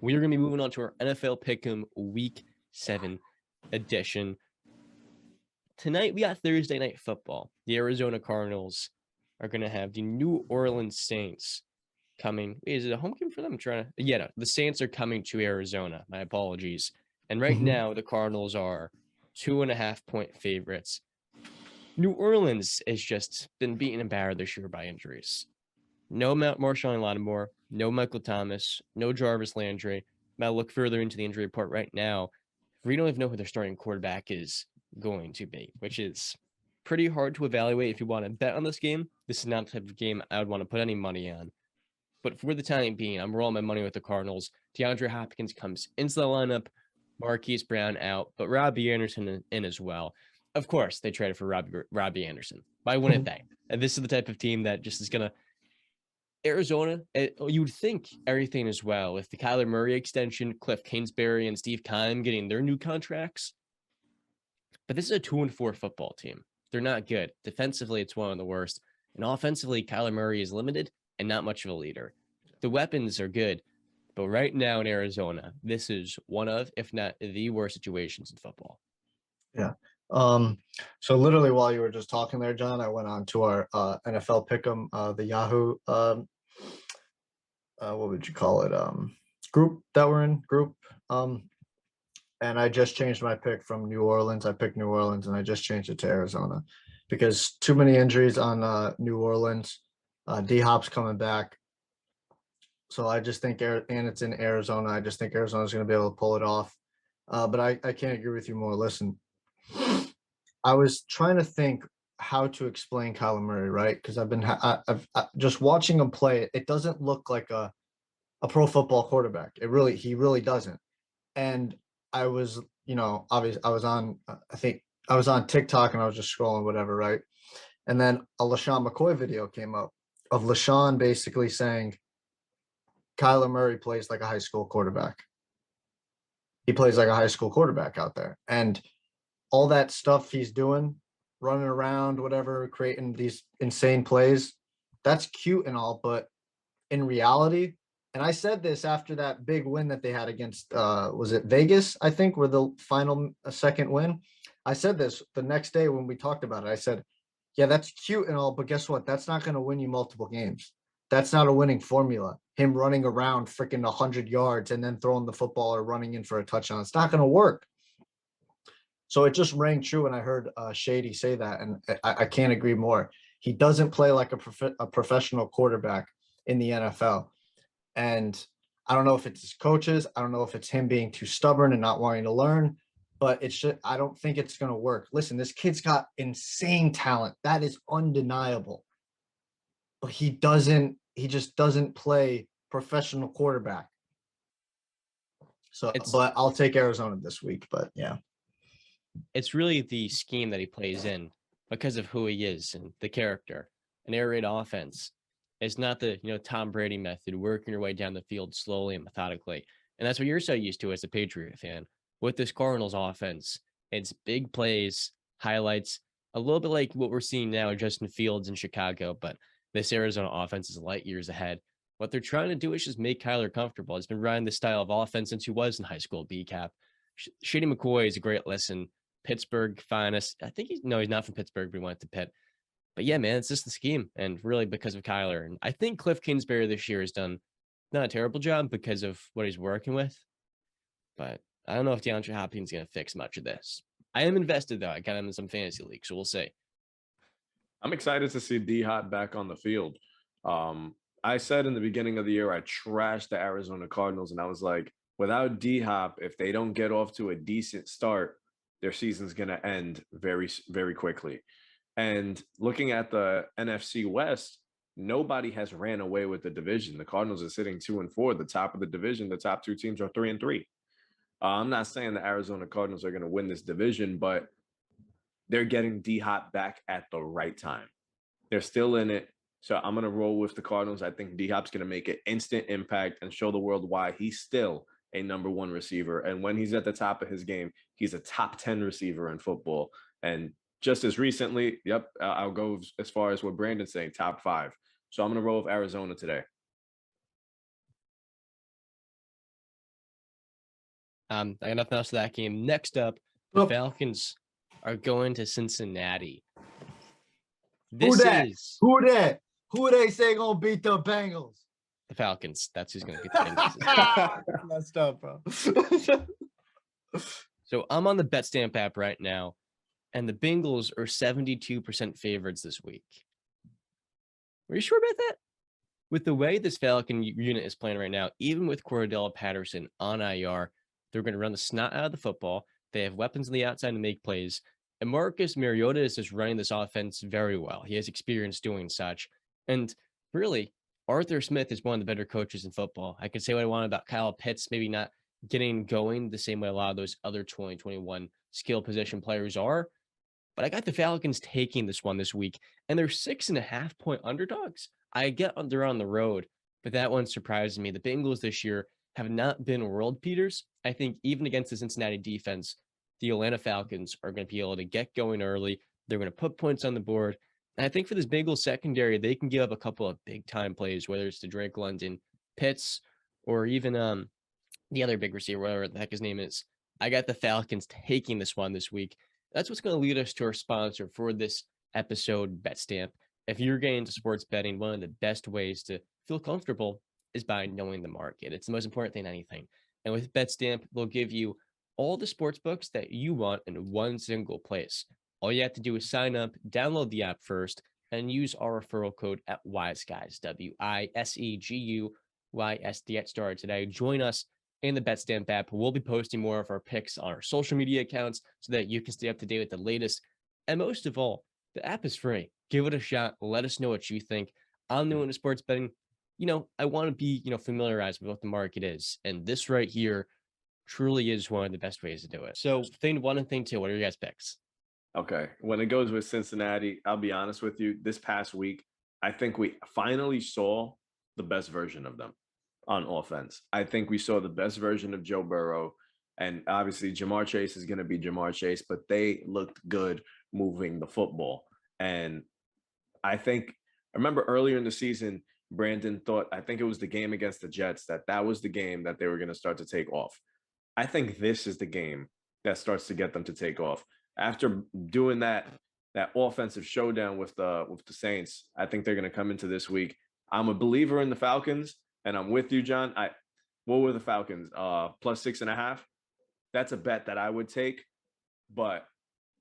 We are going to be moving on to our NFL Pick'em Week 7 edition. Tonight, we got Thursday Night Football. The Arizona Cardinals are going to have the New Orleans Saints coming. Wait, is it a home game for them? No, the Saints are coming to Arizona. My apologies. And right now, the Cardinals are 2.5-point favorites. New Orleans has just been beaten and battered this year by injuries. No Marshawn Lattimore, no Michael Thomas, no Jarvis Landry. I'm look further into the injury report right now. We don't even know who their starting quarterback is going to be, which is pretty hard to evaluate if you want to bet on this game. This is not the type of game I would want to put any money on. But for the time being, I'm rolling my money with the Cardinals. DeAndre Hopkins comes into the lineup, Marquise Brown out, but Robbie Anderson in as well. Of course, they traded for Robbie Anderson. Why wouldn't they? And this is the type of team that just is going to Arizona, you would think everything as well with the Kyler Murray extension, Cliff Kingsbury and Steve Keim getting their new contracts. But this is a 2-4 football team. They're not good. Defensively, it's one of the worst. And offensively, Kyler Murray is limited and not much of a leader. The weapons are good. But right now in Arizona, this is one of, if not the worst situations in football. Yeah. So literally while you were just talking there, John, I went on to our NFL Pick'em, the Yahoo what would you call it? Group that we're in and I just changed my pick from New Orleans. I picked New Orleans and I just changed it to Arizona because too many injuries on New Orleans. D-Hop's coming back. So I just think, and it's in Arizona. I just think Arizona's going to be able to pull it off. But I can't agree with you more. Listen, I was trying to think how to explain Kyler Murray, right? Because I've just watching him play. It doesn't look like a pro football quarterback. He really doesn't. And I was, obviously I was on, I think I was on TikTok and I was just scrolling whatever, right? And then a LaShawn McCoy video came up of LaShawn basically saying Kyler Murray plays like a high school quarterback. He plays like a high school quarterback out there. And all that stuff he's doing, running around, whatever, creating these insane plays, that's cute and all, but in reality, and I said this after that big win that they had against, was it Vegas, I think, were the final second win. I said this the next day when we talked about it. I said, yeah, that's cute and all, but guess what? That's not going to win you multiple games. That's not a winning formula. Him running around freaking 100 yards and then throwing the football or running in for a touchdown. It's not going to work. So it just rang true, and I heard Shady say that, and I can't agree more. He doesn't play like a professional quarterback in the NFL. And I don't know if it's his coaches. I don't know if it's him being too stubborn and not wanting to learn, but I don't think it's going to work. Listen, this kid's got insane talent. That is undeniable. But he just doesn't play professional quarterback. So, but I'll take Arizona this week, but yeah. It's really the scheme that he plays in because of who he is and the character. An air raid offense. It's not the Tom Brady method, working your way down the field slowly and methodically. And that's what you're so used to as a Patriot fan. With this Cardinals offense, it's big plays, highlights, a little bit like what we're seeing now in Justin Fields in Chicago, but this Arizona offense is light years ahead. What they're trying to do is just make Kyler comfortable. He's been running this style of offense since he was in high school, BCAP. Shady McCoy is a great listen. Pittsburgh finest. I think he's not from Pittsburgh, but he went to Pitt. But yeah, man, it's just the scheme, and really because of Kyler. And I think Cliff Kingsbury this year has done not a terrible job because of what he's working with. But I don't know if DeAndre Hopkins is going to fix much of this. I am invested, though. I got him in some fantasy leagues, so we'll see. I'm excited to see D-Hop back on the field. I said in the beginning of the year, I trashed the Arizona Cardinals, and I was like, without D-Hop, if they don't get off to a decent start, their season's going to end very, very quickly. And looking at the NFC West, nobody has ran away with the division. The Cardinals are sitting 2-4, the top of the division. The top two teams are 3-3. I'm not saying the Arizona Cardinals are going to win this division, but they're getting D-Hop back at the right time. They're still in it. So I'm going to roll with the Cardinals. I think D-Hop's going to make an instant impact and show the world why he's still a number one receiver. And when he's at the top of his game, he's a top 10 receiver in football. And just as recently, I'll go as far as what Brandon's saying, top 5. So I'm going to roll with Arizona today. I got nothing else for that game. Next up, the Nope. Falcons are going to Cincinnati. Who This that? is Who that? Who they say gonna beat the Bengals? the Falcons. That's who's going to beat the Bengals this week. Messed up, bro. So I'm on the BetStamp app right now, and the Bengals are 72% favorites this week. Are you sure about that? With the way this Falcon unit is playing right now, even with Cordell Patterson on IR, they're going to run the snot out of the football. They have weapons on the outside to make plays. And Marcus Mariota is just running this offense very well. He has experience doing such. And really, Arthur Smith is one of the better coaches in football. I can say what I want about Kyle Pitts, maybe not getting going the same way a lot of those other 2021 skill position players are. But I got the Falcons taking this one this week, and they're 6.5-point underdogs. I get they're on the road, but that one surprised me. The Bengals this year have not been world beaters. I think even against the Cincinnati defense, the Atlanta Falcons are going to be able to get going early. They're going to put points on the board. And I think for this Bengals secondary, they can give up a couple of big time plays, whether it's to Drake London, Pitts, or even the other big receiver, whatever the heck his name is. I got the Falcons taking this one this week. That's what's going to lead us to our sponsor for this episode, BetStamp. If you're getting into sports betting, one of the best ways to feel comfortable is by knowing the market. It's the most important thing than anything. And with BetStamp, they'll give you all the sports books that you want in one single place. All you have to do is sign up, download the app first, and use our referral code at WISEGUYS, WISEGUYS to get started today. Join us in the BetStamp app. We'll be posting more of our picks on our social media accounts so that you can stay up to date with the latest. And most of all, the app is free. Give it a shot. Let us know what you think. I'm new into sports betting. I want to be, familiarized with what the market is. And this right here truly is one of the best ways to do it. So thing one and thing two, what are your guys' picks? Okay. When it goes with Cincinnati, I'll be honest with you. This past week, I think we finally saw the best version of them on offense. I think we saw the best version of Joe Burrow. And obviously, Jamar Chase is going to be Jamar Chase, but they looked good moving the football. And I remember earlier in the season, Brandon thought, I think it was the game against the Jets, that was the game that they were going to start to take off. I think this is the game that starts to get them to take off. After doing that offensive showdown with the Saints, I think they're going to come into this week. I'm a believer in the Falcons, and I'm with you, John. What were the Falcons? Plus 6.5. That's a bet that I would take, but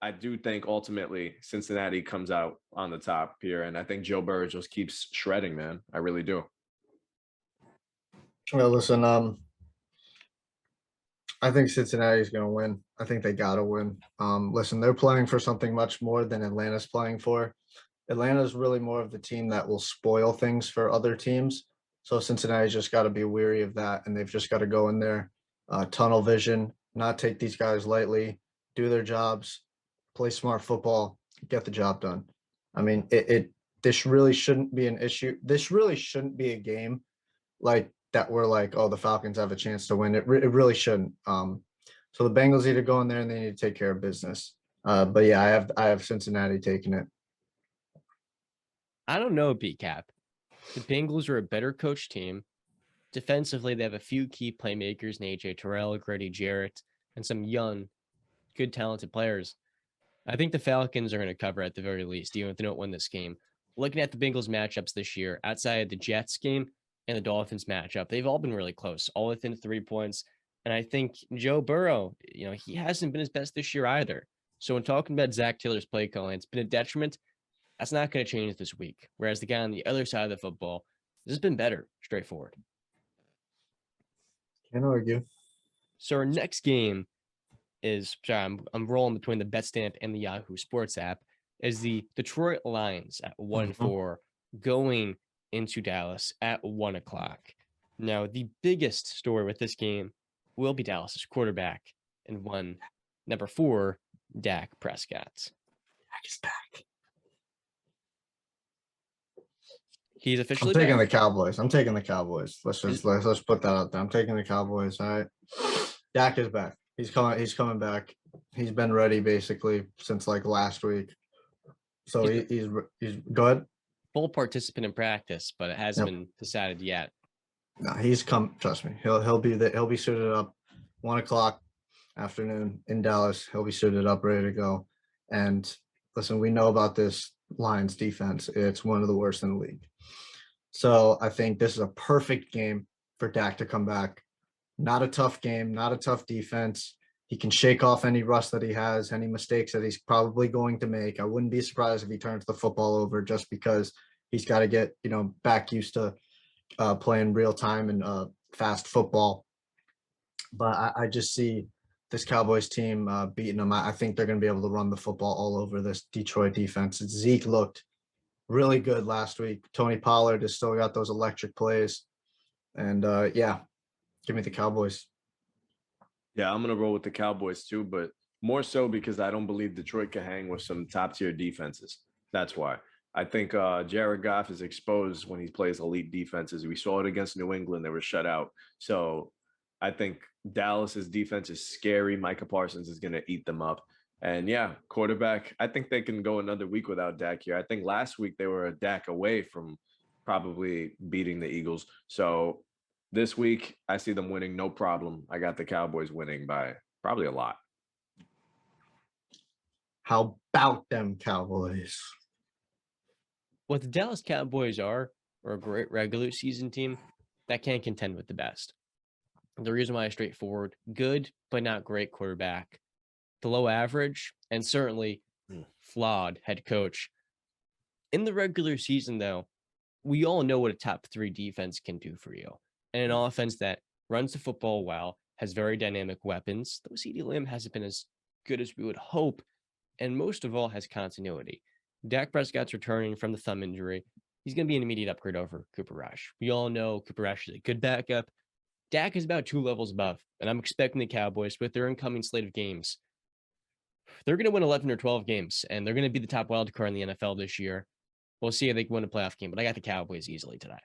I do think ultimately Cincinnati comes out on the top here, and I think Joe Burrow just keeps shredding, man. I really do. Well, listen, I think Cincinnati's going to win. I think they got to win. Listen, they're playing for something much more than Atlanta's playing for. Atlanta's really more of the team that will spoil things for other teams. So Cincinnati's just got to be weary of that, and they've just got to go in there, tunnel vision, not take these guys lightly, do their jobs, play smart football, get the job done. I mean, this really shouldn't be an issue. This really shouldn't be a game like that we're like, oh, the Falcons have a chance to win. It really shouldn't. So the Bengals need to go in there and they need to take care of business. But yeah, I have Cincinnati taking it. I don't know, BCAP. The Bengals are a better coach team. Defensively, they have a few key playmakers in AJ Terrell, Grady Jarrett, and some young, good, talented players. I think the Falcons are going to cover at the very least, even if they don't win this game. Looking at the Bengals matchups this year, outside of the Jets game and the Dolphins matchup, they've all been really close, all within 3 points. And I think Joe Burrow, he hasn't been his best this year either. So when talking about Zach Taylor's play calling, it's been a detriment. That's not going to change this week. Whereas the guy on the other side of the football, this has been better, straightforward. Can't argue. So our next game is, sorry, I'm rolling between the BetStamp and the Yahoo Sports app, is the Detroit Lions at 1-4 going into Dallas at 1 o'clock. Now, the biggest story with this game will be Dallas's quarterback and number 4, Dak Prescott. Dak is back. He's officially I'm taking back. the Cowboys. Let's put that out there. I'm taking the Cowboys. All right. Dak is back. He's coming back. He's been ready basically since like last week. So he's good. Full participant in practice, but it hasn't been decided yet. No, he's come. Trust me. He'll be there. He'll be suited up. 1 o'clock afternoon in Dallas. He'll be suited up, ready to go. And listen, we know about this Lions defense. It's one of the worst in the league. So I think this is a perfect game for Dak to come back. Not a tough game, not a tough defense. He can shake off any rust that he has, any mistakes that he's probably going to make. I wouldn't be surprised if he turns the football over just because he's got to get, back used to playing real time and fast football. But I just see this Cowboys team beating them. I think they're going to be able to run the football all over this Detroit defense. Zeke looked really good last week. Tony Pollard has still got those electric plays. And yeah, give me the Cowboys. Yeah, I'm gonna roll with the Cowboys too, but more so because I don't believe Detroit can hang with some top tier defenses. That's why. I think Jared Goff is exposed when he plays elite defenses. We saw it against New England; they were shut out. So I think Dallas's defense is scary. Micah Parsons is going to eat them up. And yeah, quarterback, I think they can go another week without Dak here. I think last week they were a Dak away from probably beating the Eagles. So this week, I see them winning no problem. I got the Cowboys winning by probably a lot. How about them Cowboys? What the Dallas Cowboys are a great regular season team that can't contend with the best. The reason why is straightforward: good, but not great quarterback, below average, and certainly flawed head coach. In the regular season, though, we all know what a top 3 defense can do for you. And an offense that runs the football well, has very dynamic weapons, though CeeDee Lamb hasn't been as good as we would hope, and most of all has continuity. Dak Prescott's returning from the thumb injury. He's going to be an immediate upgrade over Cooper Rush. We all know Cooper Rush is a good backup. Dak is about 2 levels above, and I'm expecting the Cowboys, with their incoming slate of games, they're going to win 11 or 12 games, and they're going to be the top wild card in the NFL this year. We'll see if they can win a playoff game, but I got the Cowboys easily today.